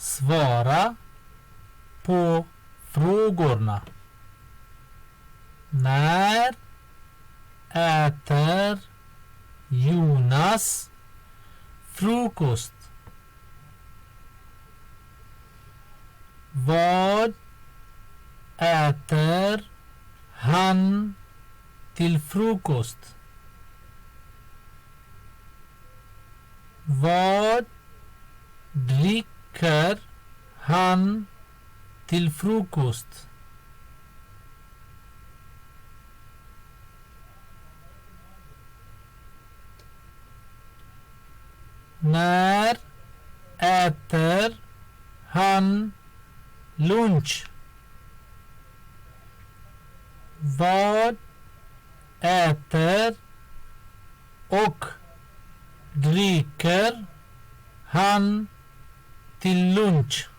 svara på frågorna. När äter Jonas frukost? Vad äter han till frukost? Vad dricker han till frukost? När äter han lunch? Vad äter och dricker han till lunch?